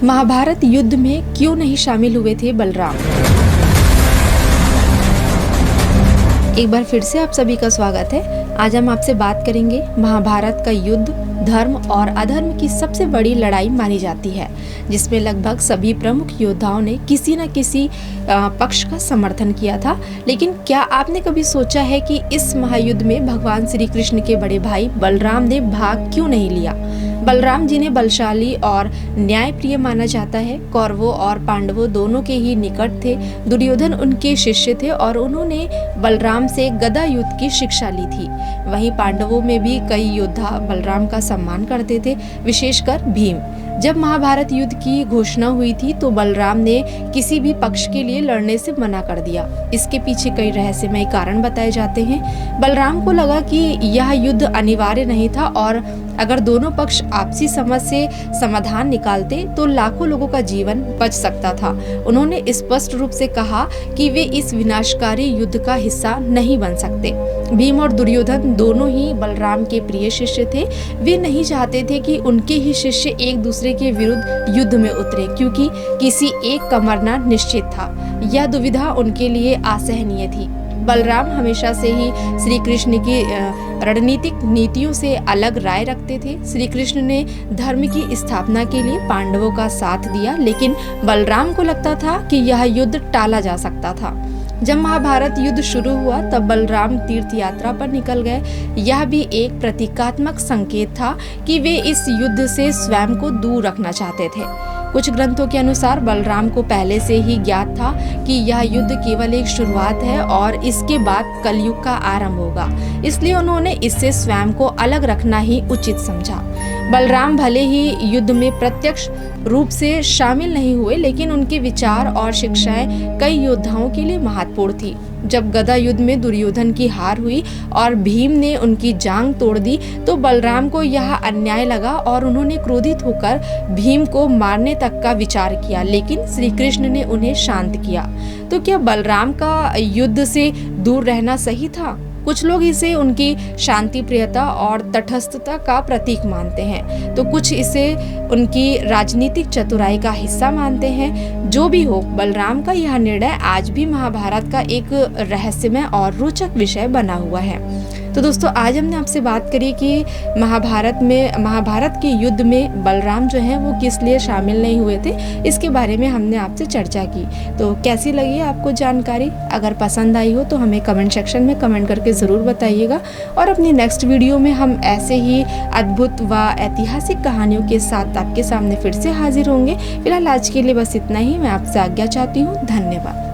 महाभारत युद्ध में क्यों नहीं शामिल हुए थे बलराम। एक बार फिर से आप सभी का स्वागत है। आज हम आपसे बात करेंगे महाभारत का युद्ध धर्म और अधर्म की सबसे बड़ी लड़ाई मानी जाती है, जिसमें लगभग सभी प्रमुख योद्धाओं ने किसी न किसी पक्ष का समर्थन किया था। लेकिन क्या आपने कभी सोचा है कि इस महायुद्ध में भगवान श्री कृष्ण के बड़े भाई बलराम ने भाग क्यों नहीं लिया। बलराम जिन्हें बलशाली और न्यायप्रिय माना जाता है, कौरवों और पांडवों दोनों के ही निकट थे। दुर्योधन उनके शिष्य थे और उन्होंने बलराम से गदा युद्ध की शिक्षा ली थी। वहीं पांडवों में भी कई योद्धा बलराम का सम्मान करते थे, विशेषकर भीम। जब महाभारत युद्ध की घोषणा हुई थी तो बलराम ने किसी भी पक्ष के लिए लड़ने से मना कर दिया। इसके पीछे कई रहस्यमय कारण बताए जाते हैं। बलराम को लगा कि यह युद्ध अनिवार्य नहीं था और अगर दोनों पक्ष आपसी समझ से समाधान निकालते तो लाखों लोगों का जीवन बच सकता था। उन्होंने स्पष्ट रूप से कहा कि वे इस विनाशकारी युद्ध का हिस्सा नहीं बन सकते। भीम और दुर्योधन दोनों ही बलराम के प्रिय शिष्य थे। वे नहीं चाहते थे कि उनके ही शिष्य एक दूसरे के विरुद्ध युद्ध में उतरे, क्योंकि किसी एक का मरना निश्चित था। यह दुविधा उनके लिए असहनीय थी। बलराम हमेशा से ही श्री कृष्ण की रणनीतिक नीतियों से अलग राय रखते थे। श्री कृष्ण ने धर्म की स्थापना के लिए पांडवों का साथ दिया, लेकिन बलराम को लगता था कि यह युद्ध टाला जा सकता था। जब महाभारत युद्ध शुरू हुआ तब बलराम तीर्थ यात्रा पर निकल गए। यह भी एक प्रतीकात्मक संकेत था कि वे इस युद्ध से स्वयं को दूर रखना चाहते थे। कुछ ग्रंथों के अनुसार बलराम को पहले से ही ज्ञात था कि यह युद्ध केवल एक शुरुआत है और इसके बाद कलयुग का आरंभ होगा, इसलिए उन्होंने इससे स्वयं को अलग रखना ही उचित समझा। बलराम भले ही युद्ध में प्रत्यक्ष रूप से शामिल नहीं हुए, लेकिन उनके विचार और शिक्षाएं कई योद्धाओं के लिए महत्वपूर्ण थी। जब गदा युद्ध में दुर्योधन की हार हुई और भीम ने उनकी जांग तोड़ दी तो बलराम को यह अन्याय लगा और उन्होंने क्रोधित होकर भीम को मारने तक का विचार किया, लेकिन श्री कृष्ण ने उन्हें शांत किया। तो क्या बलराम का युद्ध से दूर रहना सही था? कुछ लोग इसे उनकी शांति प्रियता और तटस्थता का प्रतीक मानते हैं, तो कुछ इसे उनकी राजनीतिक चतुराई का हिस्सा मानते हैं। जो भी हो, बलराम का यह निर्णय आज भी महाभारत का एक रहस्यमय और रोचक विषय बना हुआ है। तो दोस्तों, आज हमने आपसे बात करी कि महाभारत के युद्ध में बलराम जो है वो किस लिए शामिल नहीं हुए थे, इसके बारे में हमने आपसे चर्चा की। तो कैसी लगी आपको जानकारी? अगर पसंद आई हो तो हमें कमेंट सेक्शन में कमेंट करके ज़रूर बताइएगा और अपनी नेक्स्ट वीडियो में हम ऐसे ही अद्भुत व ऐतिहासिक कहानियों के साथ आपके सामने फिर से हाजिर होंगे। फिलहाल आज के लिए बस इतना ही। मैं आपसे आज्ञा चाहती हूँ। धन्यवाद।